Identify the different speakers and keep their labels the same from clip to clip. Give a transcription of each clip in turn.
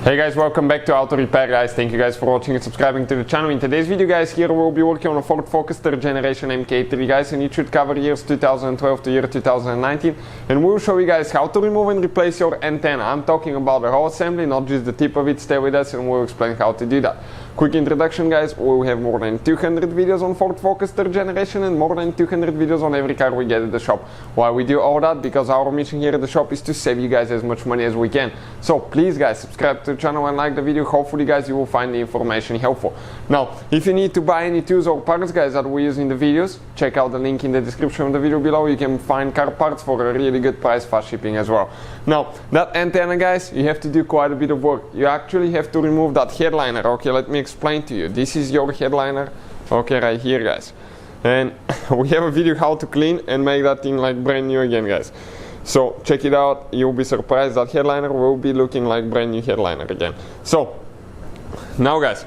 Speaker 1: Hey guys, welcome back to Auto Repair guys. Thank you guys for watching and subscribing to the channel. In today's video guys, here we'll be working on a Ford Focus 3rd generation MK3 guys, and it should cover years 2012 to year 2019, and we'll show you guys how to remove and replace your antenna. I'm talking about the whole assembly, not just the tip of it. Stay with us and we'll explain how to do that. Quick introduction guys, we have more than 200 videos on Ford Focus 3rd generation and more than 200 videos on every car we get at the shop. Why we do all that? Because our mission here at the shop is to save you guys as much money as we can. So please guys, subscribe to the channel and like the video. Hopefully guys you will find the information helpful. Now if you need to buy any tools or parts guys that we use in the videos, check out the link in the description of the video below. You can find car parts for a really good price, fast shipping as well. Now that antenna guys, you have to do quite a bit of work. You actually have to remove that headliner. Okay, let me explain to you. This is your headliner, okay, right here guys, and we have a video how to clean and make that thing like brand new again guys. So check it out, you'll be surprised that headliner will be looking like brand new headliner again. So now guys,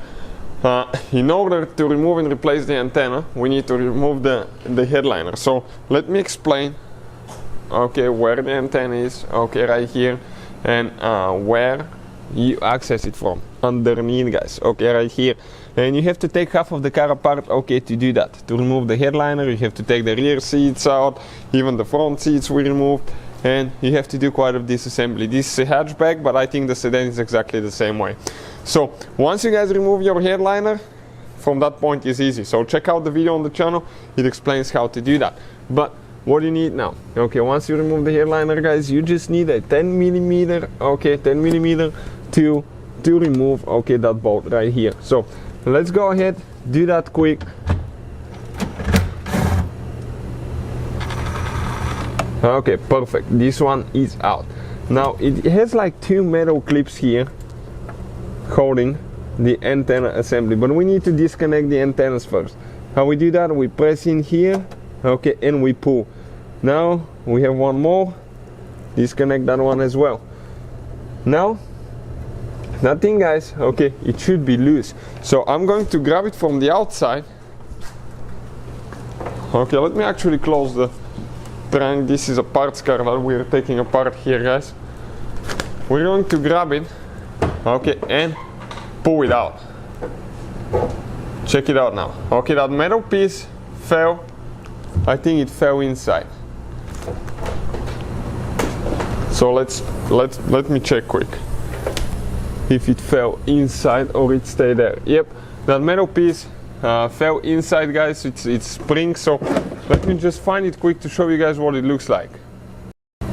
Speaker 1: in order to remove and replace the antenna, we need to remove the headliner. So let me explain, okay, where the antenna is, okay, right here, and where you access it from. Underneath guys, okay, right here. And you have to take half of the car apart, okay, to do that. To remove the headliner you have to take the rear seats out, even the front seats we removed, and you have to do quite a disassembly. This is a hatchback, but I think the sedan is exactly the same way. So once you guys remove your headliner, from that point is easy. So check out the video on the channel, it explains how to do that. But what do you need now? Okay, once you remove the headliner guys, you just need a 10 millimeter, okay, 10 millimeter to remove, okay, that bolt right here. So let's go ahead, do that quick. Okay, perfect, this one is out. Now it has like two metal clips here holding the antenna assembly, but we need to disconnect the antennas first. How we do that? We press in here, okay, and we pull. Now we have one more, disconnect that one as well. Now that thing guys, okay, it should be loose, so I'm going to grab it from the outside. Okay, let me actually close the trunk. This is a parts car that we're taking apart here guys. We're going to grab it, okay, and pull it out. Check it out now. Okay, that metal piece fell, I think it fell inside. So let me check quick if it fell inside or it stayed there. Yep, that metal piece fell inside guys. It's spring, so let me just find it quick to show you guys what it looks like.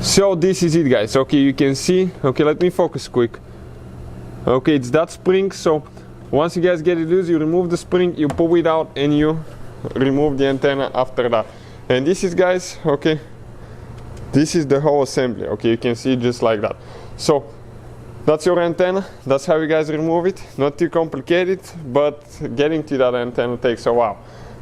Speaker 1: So this is it guys, okay, you can see, okay, let me focus quick. Okay, it's that spring, so once you guys get it loose, you remove the spring, you pull it out, and you remove the antenna after that. And this is guys, okay, this is the whole assembly, okay, you can see just like that. So that's your antenna, that's how you guys remove it. Not too complicated, but getting to that antenna takes a while.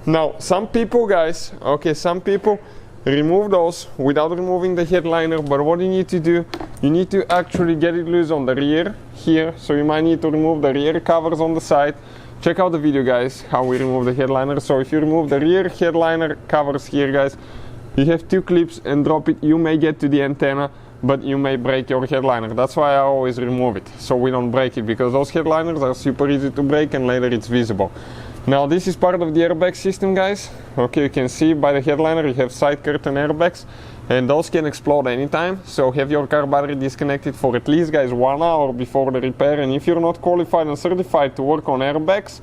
Speaker 1: Now some people guys, okay, some people remove those without removing the headliner, but what you need to do, you need to actually get it loose on the rear here, so you might need to remove the rear covers on the side. Check out the video guys how we remove the headliner. So if you remove the rear headliner covers here guys, you have two clips and drop it, you may get to the antenna, but you may break your headliner. That's why I always remove it, so we don't break it, because those headliners are super easy to break and later it's visible. Now this is part of the airbag system guys. Okay, you can see by the headliner you have side curtain airbags, and those can explode anytime, so have your car battery disconnected for at least guys 1 hour before the repair. And if you're not qualified and certified to work on airbags,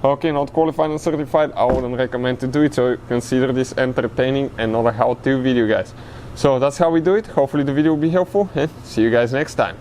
Speaker 1: okay, not qualified and certified, I wouldn't recommend to do it. So consider this entertaining and not a how-to video guys. So that's how we do it. Hopefully the video will be helpful, and see you guys next time.